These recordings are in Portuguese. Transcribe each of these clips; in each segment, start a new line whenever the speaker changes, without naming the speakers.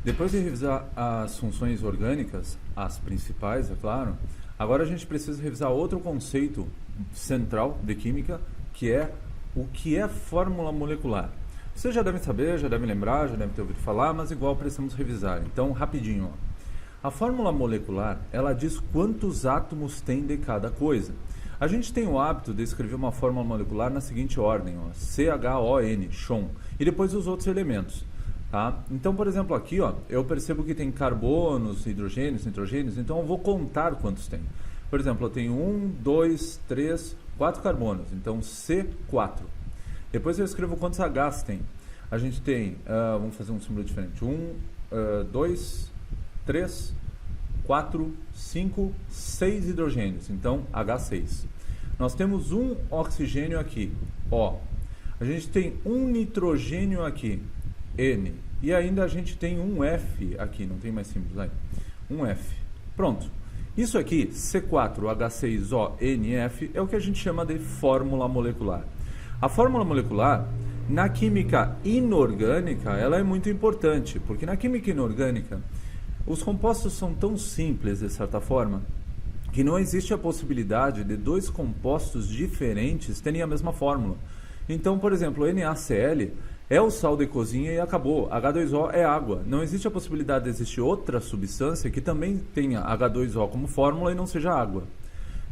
Depois de revisar as funções orgânicas, as principais, é claro, agora a gente precisa revisar outro conceito central de química, que é o que é fórmula molecular. Vocês já devem saber, já devem lembrar, já devem ter ouvido falar, mas igual precisamos revisar. Então, rapidinho. A fórmula molecular, ela diz quantos átomos tem de cada coisa. A gente tem o hábito de escrever uma fórmula molecular na seguinte ordem, ó, CHON, CHON, e depois os outros elementos. Tá? Então, por exemplo, aqui ó, eu percebo que tem carbonos, hidrogênios, nitrogênios, então eu vou contar quantos tem. Por exemplo, eu tenho 1, 2, 3, 4 carbonos, então C4. Depois eu escrevo quantos Hs tem. A gente tem, vamos fazer um símbolo diferente, 1, 2, 3, 4, 5, 6 hidrogênios, então H6. Nós temos um oxigênio aqui, O. A gente tem um nitrogênio aqui, N. E ainda a gente tem um F aqui, não tem mais símbolos aí. Um F. Pronto. Isso aqui, C4H6ONF, é o que a gente chama de fórmula molecular. A fórmula molecular, na química inorgânica, ela é muito importante, porque na química inorgânica, os compostos são tão simples, de certa forma, que não existe a possibilidade de dois compostos diferentes terem a mesma fórmula. Então, por exemplo, NaCl é o sal de cozinha e acabou. H2O é água. Não existe a possibilidade de existir outra substância que também tenha H2O como fórmula e não seja água.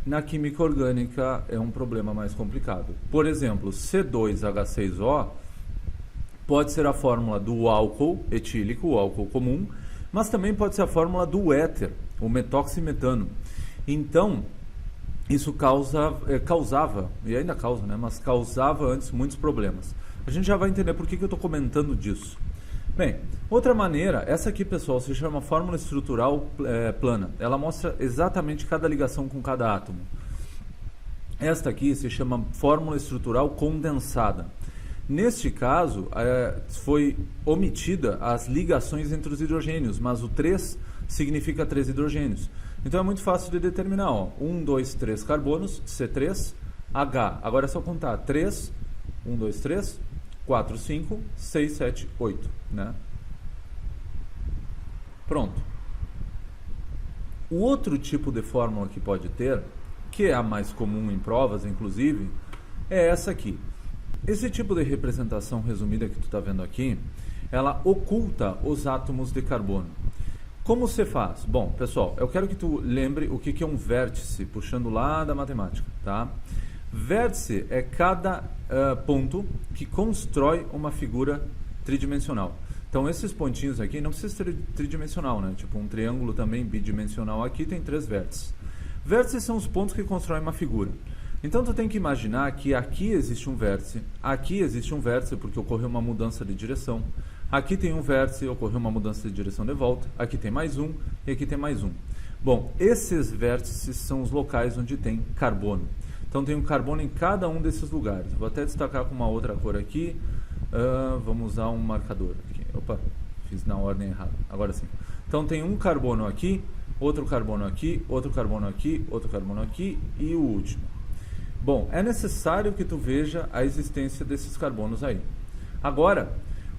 Na química orgânica é um problema mais complicado. Por exemplo, C2H6O pode ser a fórmula do álcool etílico, o álcool comum, mas também pode ser a fórmula do éter, o metóximetano. Então, isso causava, e ainda causa, né, mas causava antes muitos problemas. A gente já vai entender por que eu estou comentando disso. Bem, outra maneira, essa aqui, pessoal, se chama fórmula estrutural plana. Ela mostra exatamente cada ligação com cada átomo. Esta aqui se chama fórmula estrutural condensada. Neste caso, foi omitida as ligações entre os hidrogênios, mas o 3 significa 3 hidrogênios. Então é muito fácil de determinar. Ó. 1, 2, 3 carbonos, C3, H. Agora é só contar 3, 1, 2, 3, 4, 5, 6, 7, 8. Né? Pronto. O outro tipo de fórmula que pode ter, que é a mais comum em provas, inclusive, é essa aqui. Esse tipo de representação resumida que tu está vendo aqui, ela oculta os átomos de carbono. Como você faz? Bom, pessoal, eu quero que tu lembre o que é um vértice, puxando lá da matemática, tá? Vértice é cada ponto que constrói uma figura tridimensional. Então, esses pontinhos aqui não precisa ser tridimensional, né? Tipo, um triângulo também bidimensional aqui tem 3 vértices. Vértices são os pontos que constroem uma figura. Então, tu tem que imaginar que aqui existe um vértice porque ocorreu uma mudança de direção. Aqui tem um vértice, ocorreu uma mudança de direção de volta. Aqui tem mais um e aqui tem mais um. Bom, esses vértices são os locais onde tem carbono. Então, tem um carbono em cada um desses lugares. Vou até destacar com uma outra cor aqui. Vamos usar um marcador aqui. Opa, fiz na ordem errada. Agora sim. Então, tem um carbono aqui, outro carbono aqui, outro carbono aqui, outro carbono aqui e o último. Bom, é necessário que tu veja a existência desses carbonos aí. Agora,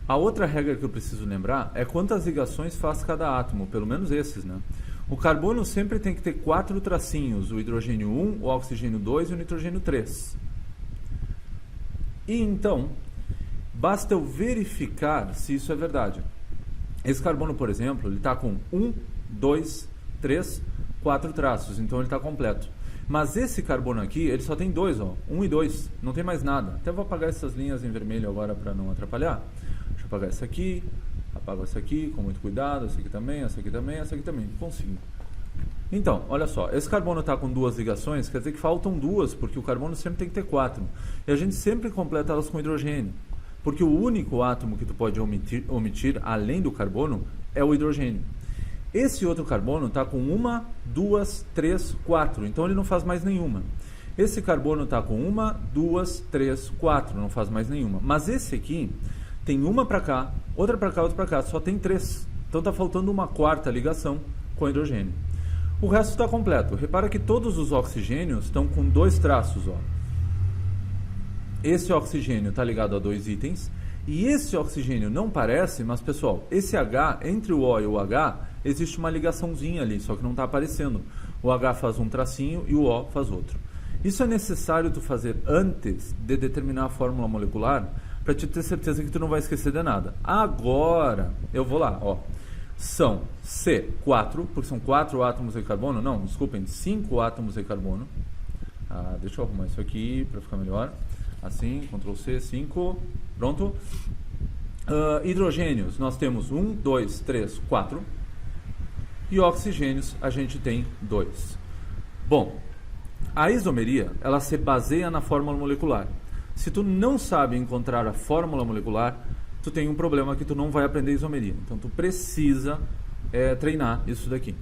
a outra regra que eu preciso lembrar é quantas ligações faz cada átomo, pelo menos esses, né? O carbono sempre tem que ter 4 tracinhos, o hidrogênio 1, o oxigênio 2 e o nitrogênio 3. E então, basta eu verificar se isso é verdade. Esse carbono, por exemplo, ele está com 1, 2, 3, 4 traços, então ele está completo. Mas esse carbono aqui, ele só tem 2, ó, 1 e 2, não tem mais nada. Até vou apagar essas linhas em vermelho agora para não atrapalhar. Deixa eu apagar essa aqui, apago essa aqui com muito cuidado, essa aqui também, essa aqui também, essa aqui também, consigo. Então, olha só, esse carbono está com 2 ligações, quer dizer que faltam 2, porque o carbono sempre tem que ter 4. E a gente sempre completa elas com hidrogênio, porque o único átomo que tu pode omitir além do carbono é o hidrogênio. Esse outro carbono está com 1, 2, 3, 4, então ele não faz mais nenhuma. Esse carbono está com 1, 2, 3, 4, não faz mais nenhuma. Mas esse aqui tem uma para cá, outra para cá, outra para cá, só tem 3. Então está faltando uma 4ª ligação com hidrogênio. O resto está completo. Repara que todos os oxigênios estão com 2 traços. Ó. Esse oxigênio está ligado a 2 itens E esse oxigênio não parece, mas pessoal, esse H, entre o O e o H, existe uma ligaçãozinha ali, só que não está aparecendo. O H faz um tracinho e o O faz outro. Isso é necessário tu fazer antes de determinar a fórmula molecular para te ter certeza que tu não vai esquecer de nada. Agora, eu vou lá, ó. São C4, porque são 4 átomos de carbono, não, desculpem, 5 átomos de carbono. Deixa eu arrumar isso aqui para ficar melhor. Assim, Ctrl C, 5, pronto. Hidrogênios, nós temos 1, 2, 3, 4. E oxigênios, a gente tem 2. Bom, a isomeria, ela se baseia na fórmula molecular. Se tu não sabe encontrar a fórmula molecular, tu tem um problema que tu não vai aprender isomeria. Então, tu precisa treinar isso daqui.